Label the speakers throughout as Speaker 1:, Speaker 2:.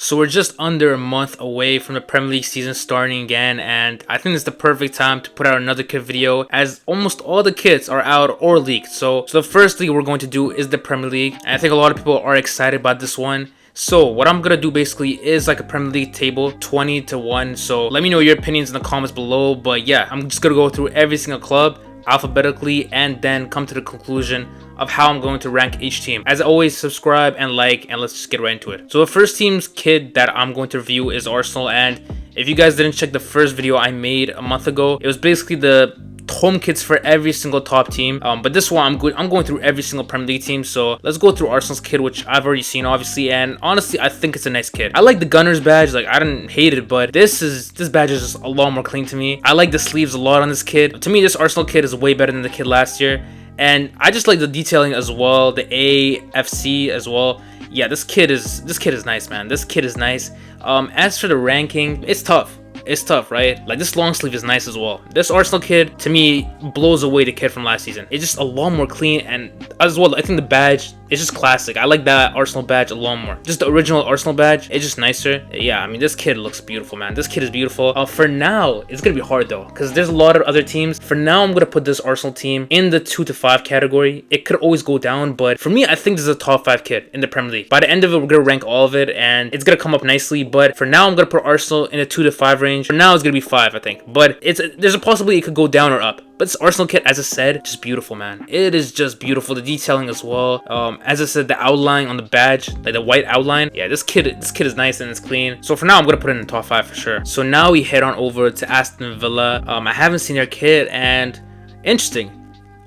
Speaker 1: So we're just under a month away from the Premier League season starting again, and I think it's the perfect time to put out another kit video as almost all the kits are out or leaked. So the first league we're going to do is the Premier League, and I think a lot of people are excited about this one. So what I'm gonna do basically is like a Premier League table, 20 to 1. So let me know your opinions in the comments below. But yeah, I'm just gonna go through every single club alphabetically and then come to the conclusion of how I'm going to rank each team. As always, subscribe and like, and let's just get right into it. So the first team's kit that I'm going to review is Arsenal, and if you guys didn't check the first video I made a month ago, it was basically the home kits for every single top team. But this one I'm going through every single Premier League team. So let's go through Arsenal's kit, which I've already seen obviously, and honestly I think it's a nice kit. I like the Gunners badge, like I didn't hate it, but this badge is just a lot more clean to me. I like the sleeves a lot on this kit. To me, this Arsenal kit is way better than the kit last year, and I just like the detailing as well, the AFC as well. Yeah, this kit is nice, man. This kit is nice. As for the ranking, it's tough. It's tough, right? Like this long sleeve is nice as well. This Arsenal kit to me blows away the kit from last season. It's just a lot more clean, and as well I think the badge is just classic. I like that Arsenal badge a lot more. Just the original Arsenal badge, it's just nicer. Yeah, I mean this kit looks beautiful, man. This kit is beautiful. For now, it's gonna be hard though, because there's a lot of other teams. For now, I'm gonna put this Arsenal team in the 2 to 5 category. It could always go down, but for me, I think this is a top 5 kit in the Premier League. By the end of it, we're gonna rank all of it, and it's gonna come up nicely. But for now, I'm gonna put Arsenal in a 2 to 5 range. For now, it's gonna be 5, I think. But there's a possibility it could go down or up. But this Arsenal kit, as I said, just beautiful, man. It is just beautiful. The detailing as well. As I said, the outline on the badge, like the white outline. Yeah, this kit is nice and it's clean. So for now, I'm gonna put it in the top 5 for sure. So now we head on over to Aston Villa. I haven't seen their kit, and interesting.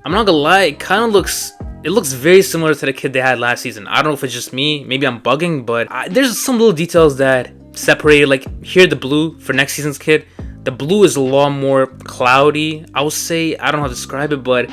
Speaker 1: I'm not gonna lie, it looks very similar to the kit they had last season. I don't know if it's just me. Maybe I'm bugging, but there's some little details that separate. Like here, the blue for next season's kit. The blue is a lot more cloudy, I would say. I don't know how to describe it, but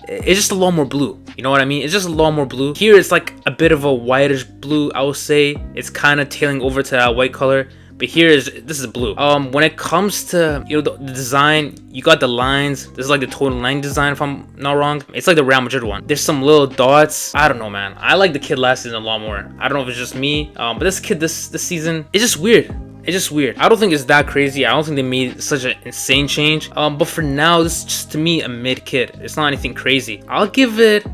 Speaker 1: it's just a lot more blue. You know what I mean? It's just a lot more blue. Here, it's like a bit of a whitish blue, I would say. It's kind of tailing over to that white color. But this is blue. When it comes to, you know, the design, you got the lines. This is like the total line design, if I'm not wrong. It's like the Real Madrid one. There's some little dots. I don't know, man. I like the kid last season a lot more. I don't know if it's just me. But this kid this season, it's just weird. It's just weird. I don't think it's that crazy. I don't think they made such an insane change. But for now, this is just to me a mid kit. It's not anything crazy. I'll give it,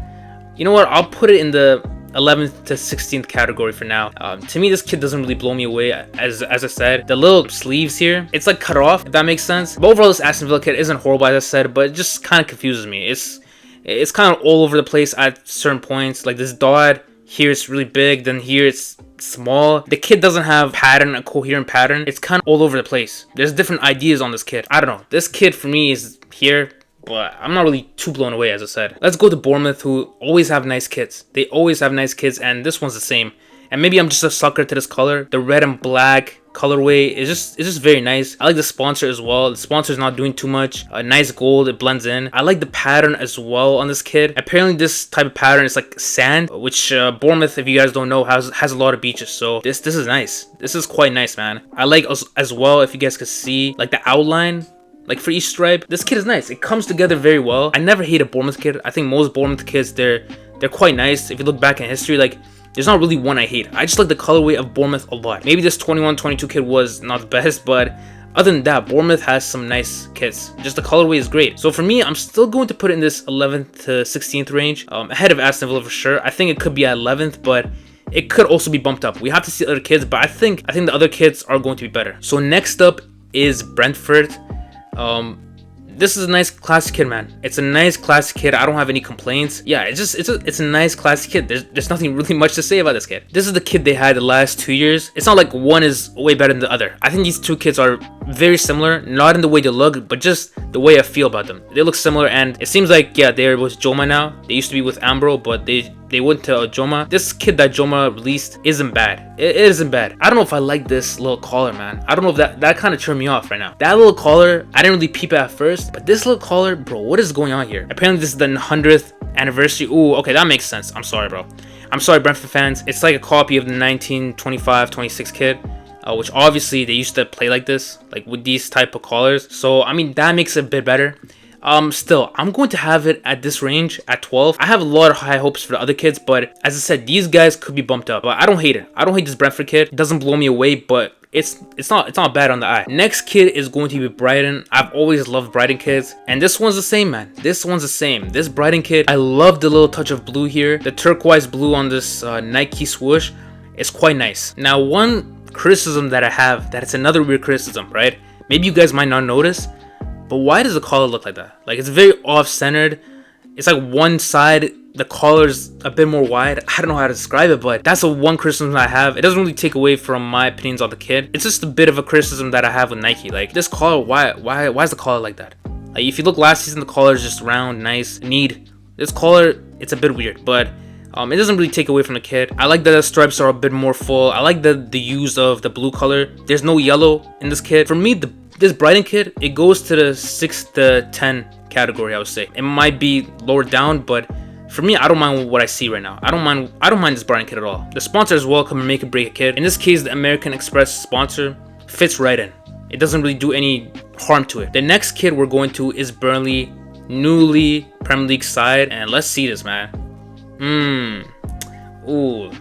Speaker 1: you know what? I'll put it in the 11th to 16th category for now. To me, this kit doesn't really blow me away. As I said, the little sleeves here, it's like cut off, if that makes sense. But overall, this Aston Villa kit isn't horrible, as I said, but it just kind of confuses me. It's kind of all over the place at certain points. Like this dot here, it's really big. Then here, it's small. The kit doesn't have a coherent pattern. It's kind of all over the place. There's different ideas on this kit. I don't know. This kit for me is here, but I'm not really too blown away, as I said. Let's go to Bournemouth, who always have nice kits. They always have nice kits, and this one's the same. And maybe I'm just a sucker to this color. The red and black colorway is just very nice. I like the sponsor as well. The sponsor is not doing too much. A nice gold, it blends in. I like the pattern as well on this kit. Apparently this type of pattern is like sand, which Bournemouth, if you guys don't know, has a lot of beaches. So this is nice. This is quite nice, man. I like as well, if you guys could see, like the outline. Like for each stripe, this kit is nice. It comes together very well. I never hate a Bournemouth kit. I think most Bournemouth kits, they're quite nice. If you look back in history, like there's not really one I hate. I just like the colorway of Bournemouth a lot. Maybe this 21-22 kit was not the best, but other than that, Bournemouth has some nice kits. Just the colorway is great. So for me, I'm still going to put it in this 11th to 16th range, ahead of Aston Villa for sure. I think it could be at 11th, but it could also be bumped up. We have to see other kits, but I think the other kits are going to be better. So next up is Brentford. This is a nice classic kit, man. It's a nice classic kit. I don't have any complaints. Yeah, it's a nice classic kit. There's nothing really much to say about this kit. This is the kit they had the last 2 years. It's not like one is way better than the other. I think these two kits are very similar, not in the way they look, but just the way I feel about them. They look similar, and it seems like, yeah, they're with Joma now. They used to be with Ambro, but they went to Joma. This kit that Joma released isn't bad. It isn't bad. I don't know if I like this little collar, man. I don't know if that kind of turned me off right now. That little collar, I didn't really peep at first, but this little collar, bro, what is going on here? Apparently this is the 100th anniversary. Ooh, okay, that makes sense. I'm sorry, bro. I'm sorry, Brentford fans. It's like a copy of the 1925-26 kit. Which obviously they used to play like this, like with these type of collars. So I mean, that makes it a bit better. Still, I'm going to have it at this range at 12. I have a lot of high hopes for the other kids, but as I said, these guys could be bumped up. But I don't hate it. I don't hate this Brentford kid. It doesn't blow me away, but it's not bad on the eye. Next kid is going to be Brighton. I've always loved Brighton kids, and this one's the same, man. This one's the same. This Brighton kid, I love the little touch of blue here. The turquoise blue on this Nike swoosh is quite nice. Now, one criticism that I have, that it's another weird criticism, right? Maybe you guys might not notice, but why does the collar look like that? Like, it's very off-centered. It's like one side, the collar's a bit more wide. I don't know how to describe it, but that's the one criticism I have. It doesn't really take away from my opinions on the kid. It's just a bit of a criticism that I have with Nike. Like, this collar, why is the collar like that? Like, if you look last season, the collar is just round, nice, neat. This collar, it's a bit weird, but it doesn't really take away from the kid. I like that the stripes are a bit more full. I like the use of the blue color. There's no yellow in this kid. For me, this Brighton kid, it goes to the 6 to 10 category, I would say. It might be lower down, but for me, I don't mind what I see right now. I don't mind this Brighton kid at all. The sponsor as well can make or break a kid. In this case, the American Express sponsor fits right in. It doesn't really do any harm to it. The next kid we're going to is Burnley, newly Premier League side, and let's see this, man. Ooh,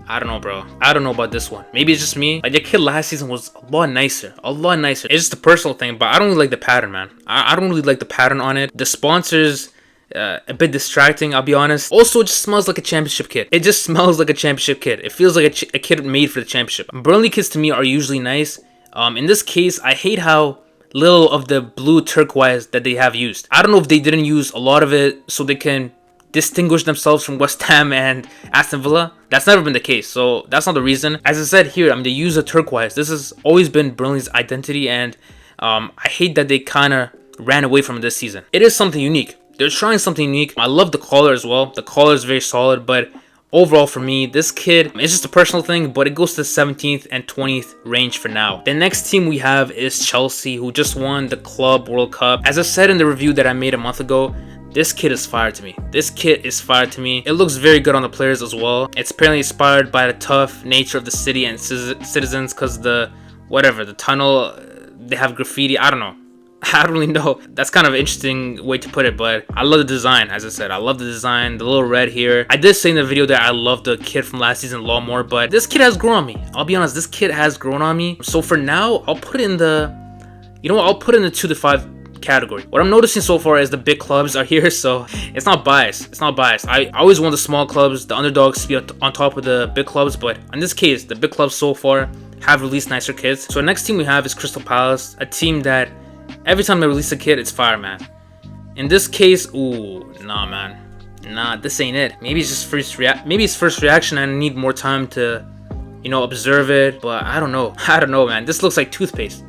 Speaker 1: I don't know, bro. I don't know about this one. Maybe it's just me. Like, the kid last season was a lot nicer. A lot nicer. It's just a personal thing, but I don't really like the pattern, man. I don't really like the pattern on it. The sponsors, a bit distracting, I'll be honest. Also, it just smells like a championship kid. It just smells like a championship kid. It feels like a kid made for the championship. Burnley kids to me are usually nice. In this case, I hate how little of the blue turquoise that they have used. I don't know if they didn't use a lot of it so they can distinguish themselves from West Ham and Aston Villa. That's never been the case, so that's not the reason. As I said here, they use a turquoise. This has always been Burnley's identity, and I hate that they kind of ran away from it this season. It is something unique. They're trying something unique. I love the collar as well. The collar is very solid, but overall for me, this kid, it's just a personal thing, but it goes to the 17th and 20th range for now. The next team we have is Chelsea, who just won the Club World Cup. As I said in the review that I made a month ago, this kid is fire to me. This kid is fire to me. It looks very good on the players as well. It's apparently inspired by the tough nature of the city and citizens, because the tunnel, they have graffiti. I don't know. I don't really know. That's kind of an interesting way to put it, but I love the design. As I said, I love the design, the little red here. I did say in the video that I love the kid from last season a lot more, but this kid has grown on me. I'll be honest, this kid has grown on me. So for now, I'll put it in the, I'll put it in the 2 to 5 category. What I'm noticing so far is the big clubs are here, so it's not biased. It's not biased. I always want the small clubs, the underdogs, to be on top of the big clubs, but in this case, the big clubs so far have released nicer kids. So the next team we have is Crystal Palace, a team that every time they release a kid, it's fire, man. In this case, ooh, nah, man. Nah, this ain't it. Maybe it's just first reaction. I need more time to, observe it, but I don't know. I don't know, man. This looks like toothpaste.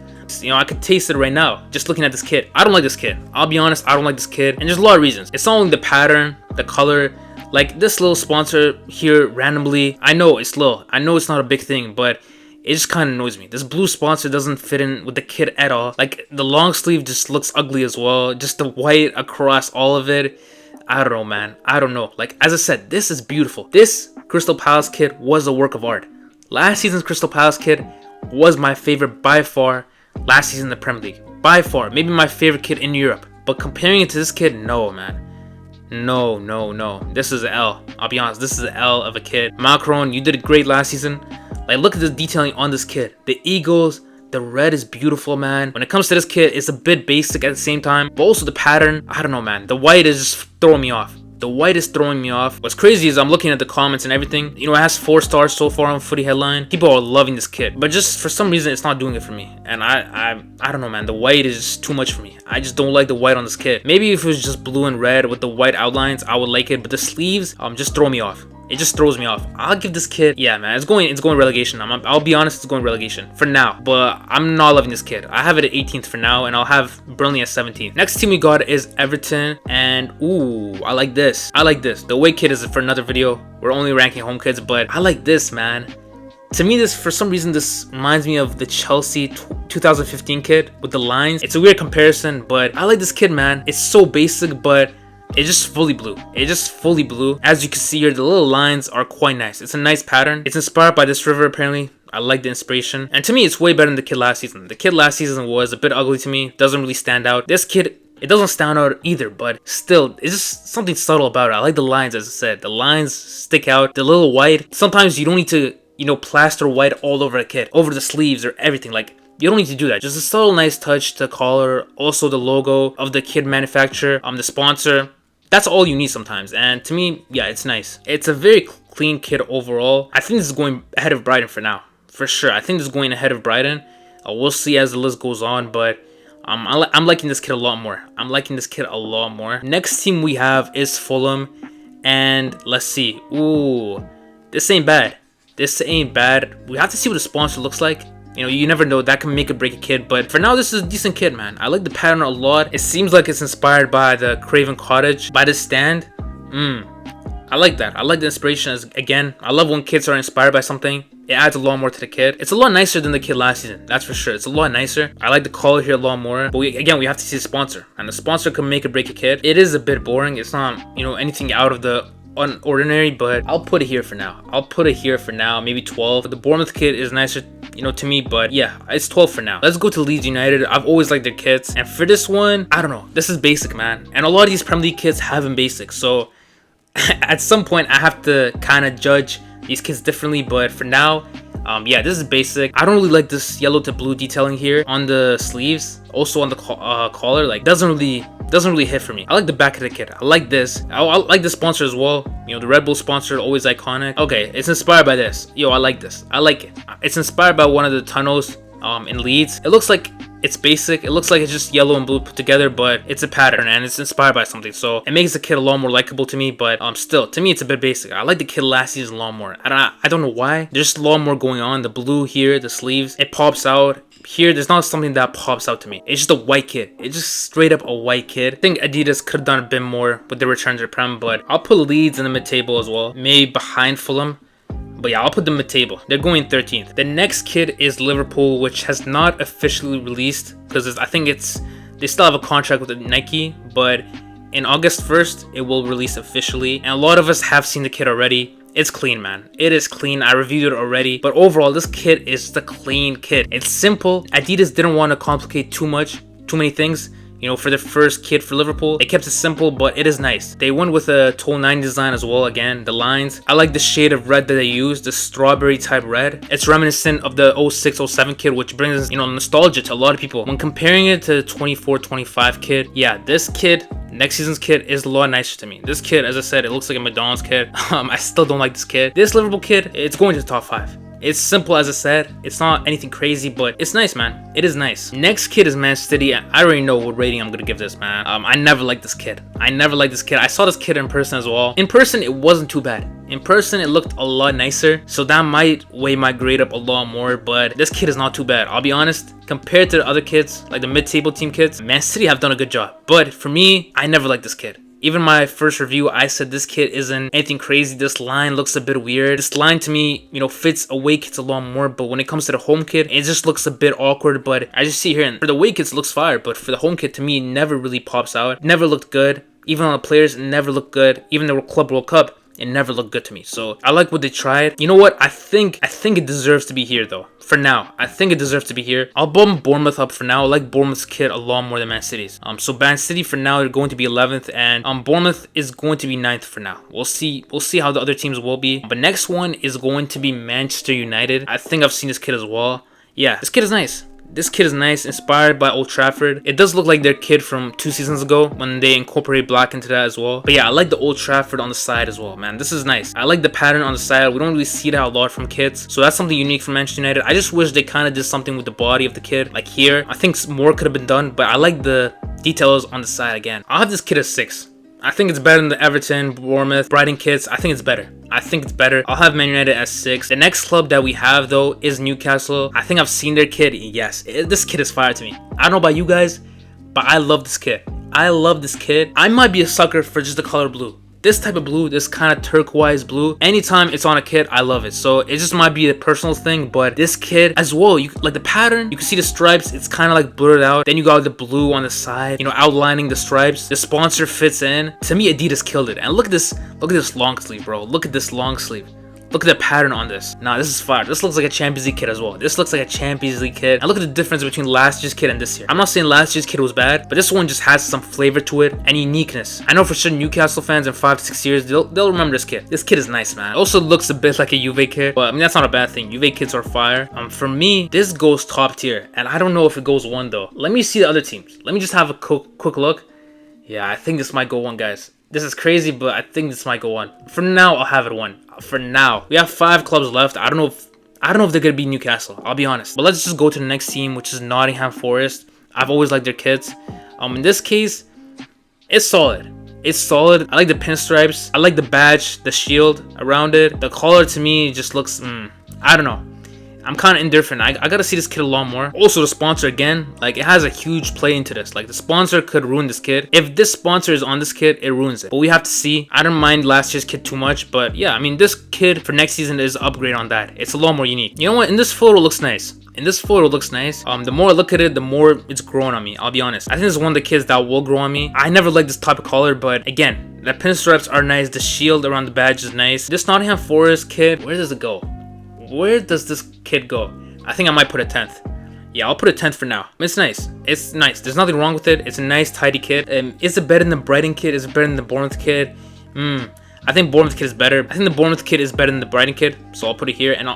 Speaker 1: I could taste it right now just looking at this kid. I don't like this kid. I'll be honest, I don't like this kid, and there's a lot of reasons. It's not only the pattern, the color, like this little sponsor here randomly. I know it's little. I know it's not a big thing, but it just kind of annoys me. This blue sponsor doesn't fit in with the kid at all. Like, the long sleeve just looks ugly as well. Just the white across all of it. I don't know, man. I don't know. Like, as I said, this is beautiful. This Crystal Palace kid was a work of art. Last season's Crystal Palace kid was my favorite by far. Last season in the Premier League, by far, maybe my favorite kid in Europe. But comparing it to this kid, no, man. No. This is an L. I'll be honest, this is an L of a kid. Macron, you did great last season. Like, look at the detailing on this kid. The eagles, the red is beautiful, man. When it comes to this kid, it's a bit basic at the same time, but also the pattern, I don't know, man. The white is just throwing me off. The white is throwing me off. What's crazy is I'm looking at the comments and everything. It has 4 stars so far on Footy Headline. People are loving this kid, but just for some reason, it's not doing it for me. And I don't know, man. The white is just too much for me. I just don't like the white on this kid. Maybe if it was just blue and red with the white outlines, I would like it. But the sleeves, just throw me off. It just throws me off. I'll give this kid, yeah, man, it's going relegation. I'll be honest, it's going relegation for now. But I'm not loving this kid. I have it at 18th for now, and I'll have Burnley at 17th. Next team we got is Everton, and ooh, I like this. The away kid is for another video. We're only ranking home kids, but I like this, man. To me, this, for some reason, this reminds me of the Chelsea 2015 kid with the lines. It's a weird comparison, but I like this kid, man. It's so basic, but it's just fully blue. As you can see here, the little lines are quite nice. It's a nice pattern. It's inspired by this river, apparently. I like the inspiration. And to me, it's way better than the kid last season. The kid last season was a bit ugly to me. Doesn't really stand out. This kid It doesn't stand out either, but still, it's just something subtle about it. I like the lines, as I said. The lines stick out. They're a little white. Sometimes you don't need to, you know, plaster white all over a kit, over the sleeves or everything. Like, you don't need to do that. Just a subtle, nice touch to the collar. Also, the logo of the kit manufacturer, the sponsor. That's all you need sometimes. And to me, yeah, it's nice. It's a very clean kit overall. I think this is going ahead of Brighton for now. For sure. I think this is going ahead of Brighton. We'll see as the list goes on, but I'm liking this kit a lot more. I'm liking this kit a lot more. Next team we have is Fulham. And let's see. Ooh, this ain't bad. This ain't bad. We have to see what the sponsor looks like. You know, you never know. That can make or break a kit. But for now, this is a decent kit, man. I like the pattern a lot. It seems like it's inspired by the Craven Cottage. By the stand. I like that. I like the inspiration. As again, I love when kits are inspired by something. It adds a lot more to the kit. It's a lot nicer than the kit last season. That's for sure. It's a lot nicer. I like the color here a lot more. But again, we have to see the sponsor. And the sponsor can make or break a kit. It is a bit boring. It's not, you know, anything out of the unordinary, but I'll put it here for now. I'll put it here for now. Maybe 12. But the Bournemouth kit is nicer, you know, to me, but yeah, it's 12 for now. Let's go to Leeds United. I've always liked their kits. And for this one, I don't know. This is basic, man. And a lot of these Premier League kits have been basic. So at some point, I have to kind of judge these kits differently. But for now, yeah, this is basic. I don't really like this yellow to blue detailing here on the sleeves. Also on the collar, like doesn't really hit for me. I like the back of the kit. I like this. I like the sponsor as well. You know, the Red Bull sponsor, always iconic. Okay, it's inspired by this. Yo, I like this. I like it. It's inspired by one of the tunnels in Leeds. It looks like it's basic. It looks like it's just yellow and blue put together, but it's a pattern and it's inspired by something. So it makes the kit a lot more likable to me, but still, to me, it's a bit basic. I like the kit last season a lot more. I don't know why. There's just a lot more going on. The blue here, the sleeves, it pops out. Here, there's not something that pops out to me. It's just a white kit. It's just straight up a white kit. I think Adidas could have done a bit more with the returns to Prem, but I'll put Leeds in the mid-table as well. Maybe behind Fulham. But yeah, I'll put them mid-table. They're going 13th. The next kit is Liverpool, which has not officially released because I think they still have a contract with Nike, but in August 1st, it will release officially. And a lot of us have seen the kit already. It's clean, man. It is clean. I reviewed it already. But overall, this kit is the clean kit. It's simple. Adidas didn't want to complicate too many things. You know, for the first kit for Liverpool, they kept it simple, but it is nice. They went with a Toe 9 design as well. Again, the lines. I like the shade of red that they used, the strawberry type red. It's reminiscent of the 06-07 kit, which brings, you know, nostalgia to a lot of people. When comparing it to the 24-25 kit, yeah, this kit, next season's kit, is a lot nicer to me. This kit, as I said, it looks like a McDonald's kit. I still don't like this kit. This Liverpool kit, it's going to the top 5. It's simple, as I said. It's not anything crazy, but it's nice, man. It is nice. Next kit is Man City. I already know what rating I'm gonna give this, man. I never liked this kit. I saw this kit in person as well. In person, it wasn't too bad. In person, it looked a lot nicer, so that might weigh my grade up a lot more, but this kit is not too bad. I'll be honest, compared to the other kits, like the mid-table team kits, Man City have done a good job. But for me, I never liked this kit. Even my first review, I said this kit isn't anything crazy. This line looks a bit weird. This line to me, you know, fits away kits a lot more. But when it comes to the home kit, it just looks a bit awkward. But as you see here, and for the away kits, it looks fire. But for the home kit, to me, it never really pops out. It never looked good. Even on the players, it never looked good. Even the Club World Cup, it never looked good to me. So I like what they tried. You know what? I think it deserves to be here though. For now, I think it deserves to be here. I'll bump Bournemouth up for now. I like Bournemouth's kit a lot more than Man City's. So Man City for now, they're going to be 11th, and Bournemouth is going to be 9th for now. We'll see how the other teams will be. But next one is going to be Manchester United. I think I've seen this kit as well. Yeah, this kit is nice. This kit is nice, inspired by Old Trafford. It does look like their kit from 2 seasons ago when they incorporated black into that as well. But yeah, I like the Old Trafford on the side as well, man. This is nice. I like the pattern on the side. We don't really see that a lot from kits, so that's something unique from Manchester United. I just wish they kind of did something with the body of the kit, like here. I think more could have been done, but I like the details on the side again. I'll have this kit as 6. I think it's better than the Everton, Bournemouth, Brighton kits. I think it's better. I'll have Man United as 6. The next club that we have, though, is Newcastle. I think I've seen their kit. Yes, this kit is fire to me. I don't know about you guys, but I love this kit. I might be a sucker for just the color blue. This type of blue, this kind of turquoise blue, anytime it's on a kit, I love it. So it just might be a personal thing, but this kit as well, like the pattern, you can see the stripes, it's kind of like blurred out. Then you got the blue on the side, you know, outlining the stripes. The sponsor fits in. To me, Adidas killed it. And look at this long sleeve, bro. Look at this long sleeve. Look at the pattern on this. Nah, this is fire. This looks like a Champions League kid as well. This looks like a Champions League kid. And look at the difference between last year's kid and this year. I'm not saying last year's kid was bad, but this one just has some flavor to it and uniqueness. I know for sure Newcastle fans in 5 to 6 years, they'll remember this kid. This kid is nice, man. It also looks a bit like a Juve kid, but I mean, that's not a bad thing. Juve kids are fire. For me, this goes top tier, and I don't know if it goes 1 though. Let me see the other teams. Let me just have a quick look. Yeah, I think this might go 1, guys. This is crazy, but I think this might go 1. For now, I'll have it 1. For now, we have 5 clubs left. I don't know if they're gonna be Newcastle. I'll be honest. But let's just go to the next team, which is Nottingham Forest. I've always liked their kids. In this case, it's solid. It's solid. I like the pinstripes. I like the badge, the shield around it. The collar to me just looks. I don't know. I'm kind of indifferent. I gotta see this kid a lot more. Also, the sponsor again, like it has a huge play into this. Like the sponsor could ruin this kid. If this sponsor is on this kid, it ruins it. But we have to see. I don't mind last year's kid too much, but yeah, I mean this kid for next season is an upgrade on that. It's a lot more unique. You know what? In this photo, it looks nice. In this photo, it looks nice. The more I look at it, the more it's growing on me. I'll be honest. I think this is one of the kids that will grow on me. I never liked this type of collar, but again, the pinstripes are nice. The shield around the badge is nice. This Nottingham Forest kid, where does it go? Where does this kid go? I think I might put a 10th. Yeah, I'll put a 10th for now. It's nice. It's nice. There's nothing wrong with it. It's a nice, tidy kid. Is it better than the Brighton kid? Is it better than the Bournemouth kid? I think Bournemouth kid is better. I think the Bournemouth kid is better than the Brighton kid. So I'll put it here. And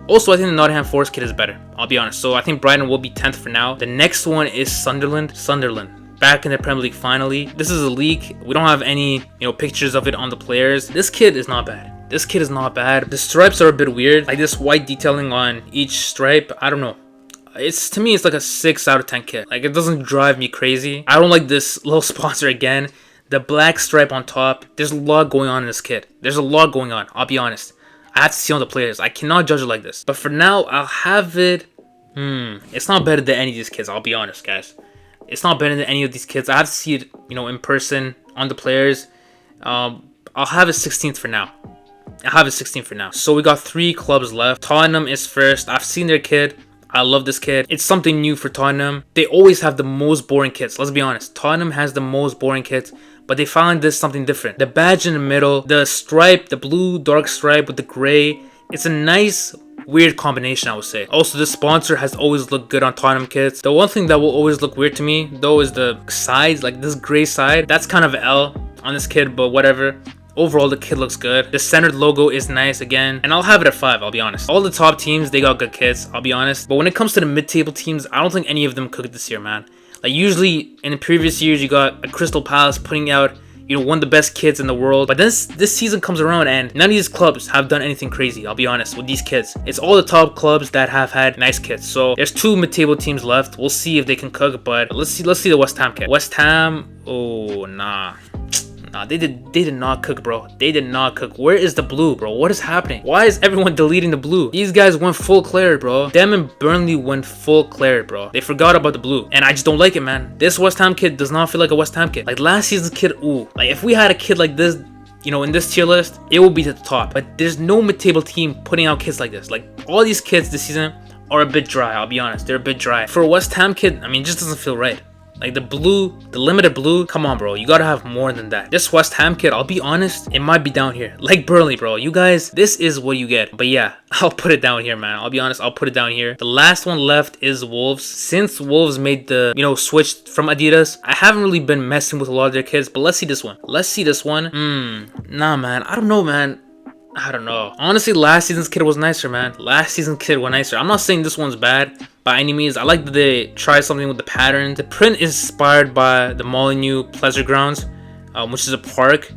Speaker 1: also, I think the Nottingham Forest kid is better. I'll be honest. So I think Brighton will be 10th for now. The next one is Sunderland. Sunderland. Back in the Premier League finally. This is a league. We don't have any, pictures of it on the players. This kid is not bad. This kid is not bad. The stripes are a bit weird. Like this white detailing on each stripe. I don't know. To me, it's like a 6 out of 10 kid. Like it doesn't drive me crazy. I don't like this little sponsor again. The black stripe on top. There's a lot going on in this kid. There's a lot going on. I'll be honest. I have to see on the players. I cannot judge it like this. But for now, I'll have it. It's not better than any of these kids. I'll be honest, guys. It's not better than any of these kids. I have to see it, in person on the players. I'll have it 16th for now. I have it 16 for now. So we got 3 clubs left. Tottenham is first. I've seen their kid. I love this kid. It's something new for Tottenham. They always have the most boring kits. Let's be honest. Tottenham has the most boring kits, but they found this something different. The badge in the middle, the stripe, the blue dark stripe with the gray. It's a nice, weird combination, I would say. Also, the sponsor has always looked good on Tottenham kits. The one thing that will always look weird to me, though, is the sides. Like this gray side. That's kind of an L on this kid, but whatever. Overall, the kid looks good. The centered logo is nice again. And I'll have it at 5, I'll be honest. All the top teams, they got good kits, I'll be honest. But when it comes to the mid-table teams, I don't think any of them cooked this year, man. Like, usually, in the previous years, you got a Crystal Palace putting out, one of the best kids in the world. But this season comes around and none of these clubs have done anything crazy, I'll be honest, with these kids. It's all the top clubs that have had nice kits. So, there's 2 mid-table teams left. We'll see if they can cook, but let's see the West Ham kit. West Ham, oh, nah. Nah, they did not cook, bro. They did not cook. Where is the blue, bro? What is happening? Why is everyone deleting the blue? These guys went full claret, bro. Them and Burnley went full claret, bro. They forgot about the blue. And I just don't like it, man. This West Ham kid does not feel like a West Ham kid. Like last season's kid, ooh. Like if we had a kid like this, in this tier list, it would be at the top. But there's no mid-table team putting out kids like this. Like all these kids this season are a bit dry, I'll be honest. They're a bit dry. For a West Ham kid, I mean, it just doesn't feel right. Like the blue, the limited blue, come on, bro. You gotta have more than that. This West Ham kid, I'll be honest, it might be down here. Like Burnley, bro. You guys, this is what you get. But yeah, I'll put it down here, man. I'll be honest, I'll put it down here. The last one left is Wolves. Since Wolves made the, switch from Adidas, I haven't really been messing with a lot of their kids. But let's see this one. Let's see this one. Nah, man. I don't know, man. I don't know. Honestly, last season's kid was nicer, man. Last season's kid was nicer. I'm not saying this one's bad by any means. I like that they try something with the pattern. The print is inspired by the Molyneux Pleasure Grounds, which is a park.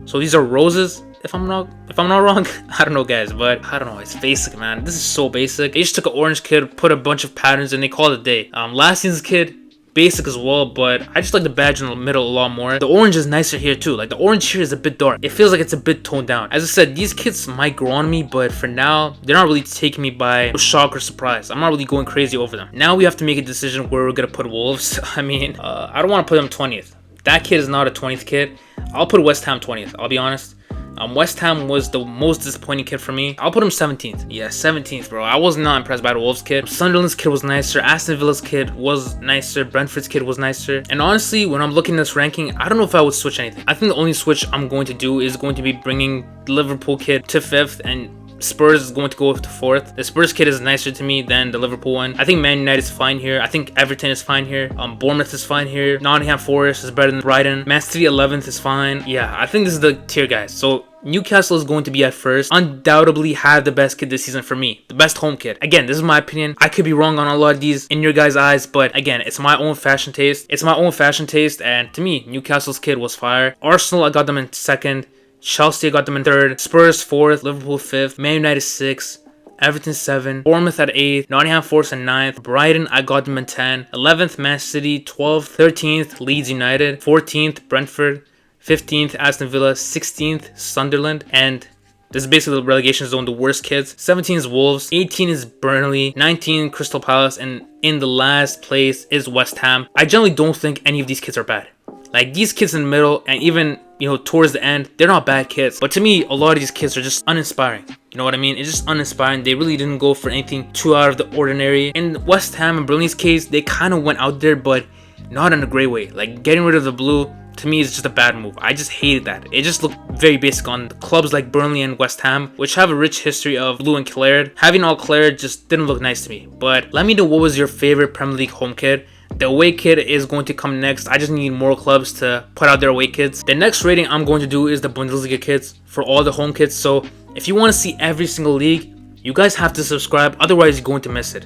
Speaker 1: So these are roses, if I'm not wrong. I don't know, guys, but I don't know. It's basic, man. This is so basic. They just took an orange kid, put a bunch of patterns, and they called it a day. Last season's kid, basic as well, but I just like the badge in the middle a lot more. The orange is nicer here too. Like the orange here is a bit dark. It feels like it's a bit toned down. As I said, these kids might grow on me, but for now, they're not really taking me by shock or surprise. I'm not really going crazy over them. Now we have to make a decision where we're gonna put Wolves. I mean, I don't want to put them 20th. That kid is not a 20th kid. I'll put West Ham 20th. I'll be honest. West Ham was the most disappointing kid for me. I'll put him 17th. Yeah, 17th, bro. I was not impressed by the Wolves kid. Sunderland's kid was nicer. Aston Villa's kid was nicer. Brentford's kid was nicer. And honestly, when I'm looking at this ranking, I don't know if I would switch anything. I think the only switch I'm going to do is going to be bringing the Liverpool kid to 5th and Spurs is going to go to 4th. The Spurs kid is nicer to me than the Liverpool one. I think Man United is fine here. I think Everton is fine here. Bournemouth is fine here. Nottingham Forest is better than Brighton. Man City 11th is fine. Yeah, I think this is the tier, guys. So Newcastle is going to be at first. Undoubtedly have the best kid this season for me. The best home kid. Again, this is my opinion. I could be wrong on a lot of these in your guys' eyes, but again, it's my own fashion taste. It's my own fashion taste, and to me, Newcastle's kid was fire. Arsenal, I got them in 2nd. Chelsea, I got them in 3rd. Spurs 4th. Liverpool 5th. Man United 6th. Everton 7th. Bournemouth at 8th. Nottingham Forest at 9th. Brighton, I got them in 10th. 11th, Man City. 12th. 13th, Leeds United. 14th, Brentford. 15th, Aston Villa. 16th, Sunderland. And this is basically the relegation zone, the worst kids. 17 is Wolves. 18 is Burnley. 19, Crystal Palace. And in the last place is West Ham. I generally don't think any of these kids are bad. Like, these kids in the middle and even, you know, towards the end, they're not bad kids. But to me, a lot of these kids are just uninspiring. You know what I mean? It's just uninspiring. They really didn't go for anything too out of the ordinary. In West Ham and Burnley's case, they kind of went out there, but not in a great way. Like, getting rid of the blue, to me, is just a bad move. I just hated that. It just looked very basic on clubs like Burnley and West Ham, which have a rich history of blue and claret. Having all claret just didn't look nice to me. But let me know what was your favorite Premier League home kid. The away kid is going to come next. I just need more clubs to put out their away kids. The next rating I'm going to do is the Bundesliga kids for all the home kids. So if you want to see every single league, you guys have to subscribe. Otherwise, you're going to miss it.